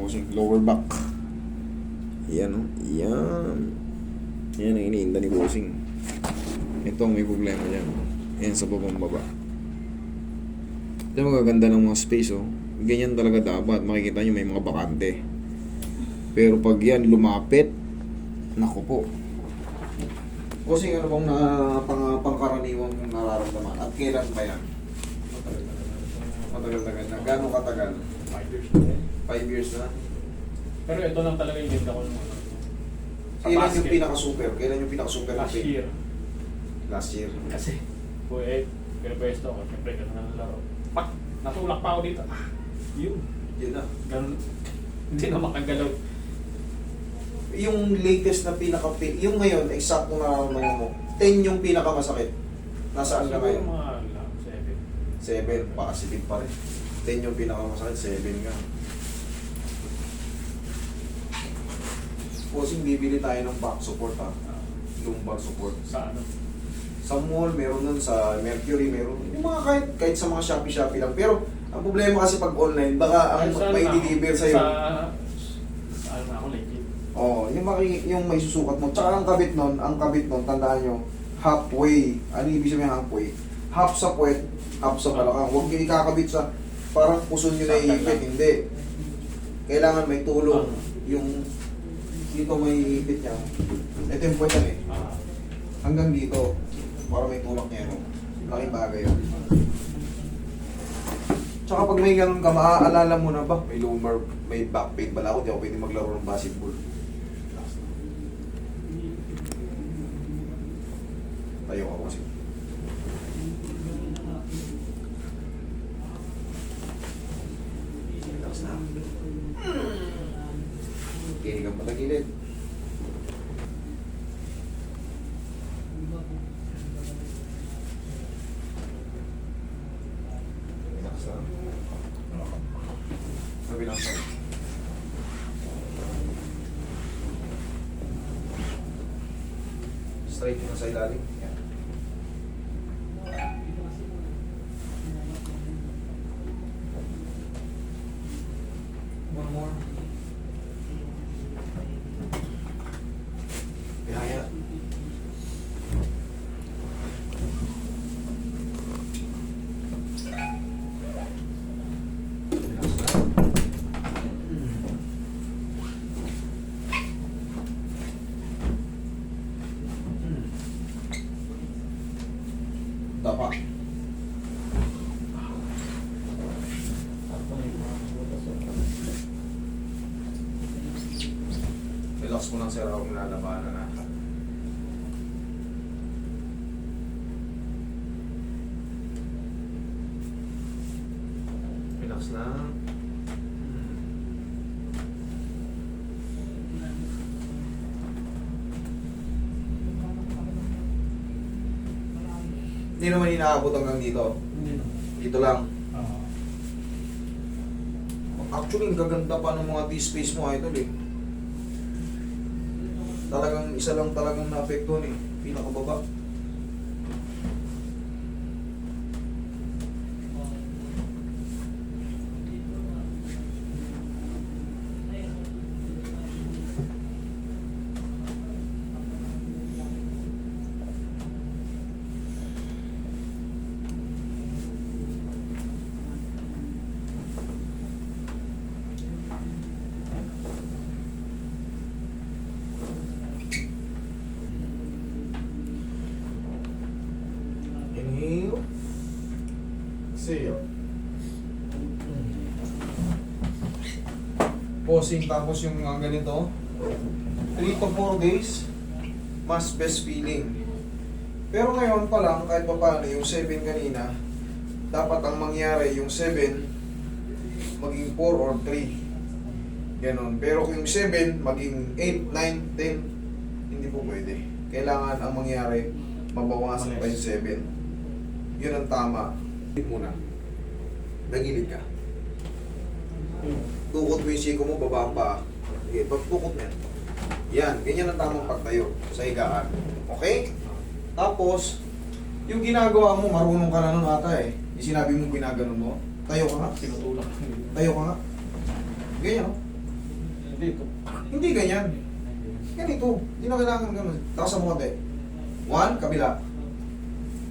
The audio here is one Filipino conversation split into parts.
bossing. Lower back. Yan o. Yan. Yan ang iniinda ni bossing. Ito ang may problema dyan. Yan sa babang baba. Ito magaganda ng mga space oh. Ganyan talaga dapat. Makikita nyo may mga bakante. Pero pag yan lumapit, naku po. Bossing, ano bang pangkaraniwang nararamdaman? At kailan pa yan? Matagal-tagal na. Gano'ng katagal? 5 years na eh. 5 years na. Pero ito lang talaga yung ganda ko nung ano. Sa Kailan basket. yung pinaka-super? Kailan yung pinaka-super? Last year. Last year. Kasi, pero pwesto ko, siyempre ganun na laro. Pak! Natulak pa ako dito. Yun. Yun na. Ganun. Hindi na makagalaw. Yung latest na yung ngayon, exact na mo, 10 yung pinakamasakit. Nasaan ka Siguro ngayon? mga 7, 7. positive pa rin. 10 yung pinakamasakit, 7 nga. Bossing, bibili tayo ng back support ha. Lumbar support. Sa ano? Sa mall, meron nun. Sa Mercury, meron. Yung mga kahit sa mga Shopee lang. Pero, ang problema kasi pag online, baka ang may deliver sa'yo. Sa ano ako, legit. Oh, yung may susukat mo. Tsaka ang kabit nun, tandaan nyo, halfway. Ano ibig sabihin halfway? Half sa puwet, half sa balakang. Huwag nyo ikakabit sa parang puso nyo na iipit. Hindi. Kailangan may tulong. Yung dito may ipit niya. Ito yung puwetan eh. Hanggang dito. Para may tulak niya. Laking bagay yun. Tsaka pag may ganun ka, maaalala mo na ba? May lumbar, may back pain pala ako. Di ako pwede maglaro ng basketball. Tayo ako kasi. Relax na. Kinig ang patagilid. Relax na. Sabi lang sa'yo. Straight na sa ilalim. Yan. One more. Kaya. Tapa. Relax mo lang sir, huwag nalabanan na. Relax lang. Hindi naman inaabot hanggang dito. Hindi na. Dito lang. Actually, ang gaganda pa ng mga D-space mo, idol eh. Talagang isa lang talagang na-apektuhan eh. Pinakababa. Inhale. Exhale. Pausing tapos yung mga ganito. 3 to 4 days, mas best feeling. Pero ngayon pa lang, kahit pa paano, yung 7 kanina, dapat ang mangyari yung 7 maging 4 or 3. Ganon. Pero kung yung 7 maging 8, 9, 10, hindi po pwede. Kailangan ang mangyari, mabawasan pa yung 7. Yun ang tama. Muna. Nagilid ka. Tukot mo yung siko mo, baba pa. Okay, pagtukot mo yan. Yan, ganyan ang tamang pagtayo sa higaan. Okay? Tapos, yung ginagawa mo, marunong ka na nun ata eh. Yung sinabi mo ginaganon mo, tayo ka nga. Tinutulak. Tayo ka nga. Ganyan o. Dito. Hindi ganyan. Ganito. Hindi na kailangan ganun. Takas sa mga 1, kabila.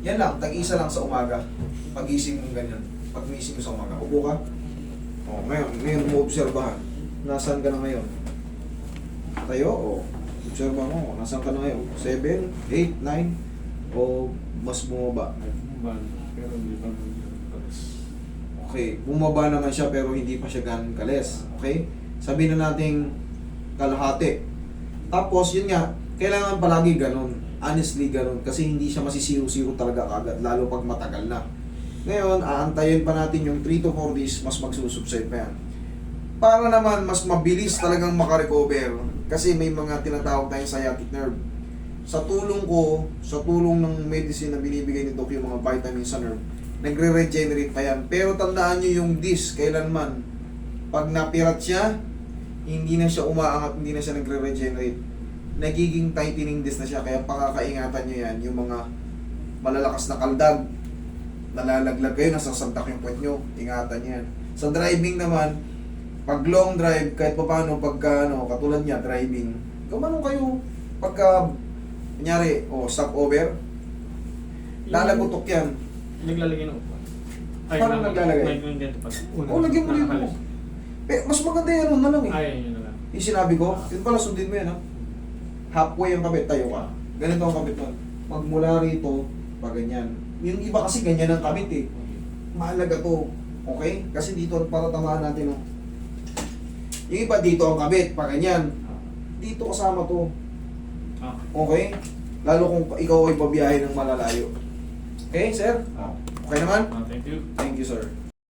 Yan lang, tag-isa lang sa umaga. Pag-ising mo ganyan. Pag-ising mo sa umaga. Upo ka. O, ngayon mo obserbahan. Nasaan ka na ngayon? Tayo, o. Obserba mo, nasaan ka na ngayon? 7, 8, 9, o mas bumaba? Pero hindi pa Okay, bumaba naman siya pero hindi pa siya ganun kales. Okay? Sabihin na nating kalahati. Tapos, yun nga, kailangan palagi ganun. Honestly, ganun. Kasi hindi siya masisiro-siro talaga kagad, lalo pag matagal na. Ngayon, aantayin pa natin yung 3 to 4 days, mas magsusubside pa yan. Para naman mas mabilis talagang makarecover. Kasi may mga tinatawag tayong sciatic nerve. Sa tulong ko, sa tulong ng medicine na binibigay ni Doc, yung mga vitamins sa nerve, nagre-regenerate pa yan. Pero tandaan nyo yung disc, kailanman, pag napirat siya, hindi na siya umaangat, hindi na siya nagre-regenerate. Nagiging tightening disc na siya, kaya pakakaingatan nyo yan, yung mga malalakas na kaldag, nalalaglag kayo, nasasantak yung puwet nyo, ingatan nyo yan. Sa driving naman, pag long drive, kahit pa paano, pagka, katulad niya, driving, gumanong kayo, pagka, kunyari, stopover, lalagutok yan. Naglalagay ng upuan. Paano naglalagay? May ganito pa. Lagyan mo dito. Mas maganda yan, na lang eh. Ay, yun na lang. Yung sinabi ko, yun pala, sundin mo yan, ha? Halfway ang kabit, tayo ka. Ganito ang kabit nun. Magmula rito, pa ganyan. Yung iba kasi ganyan ang kabit eh. Mahalaga to. Okay? Kasi dito, para tamaan natin, oh. Yung iba dito ang kabit, pa ganyan. Dito kasama to. Okay? Lalo kung ikaw ay babiyahe ng malalayo. Okay, sir? Okay naman? Thank you. Thank you, sir.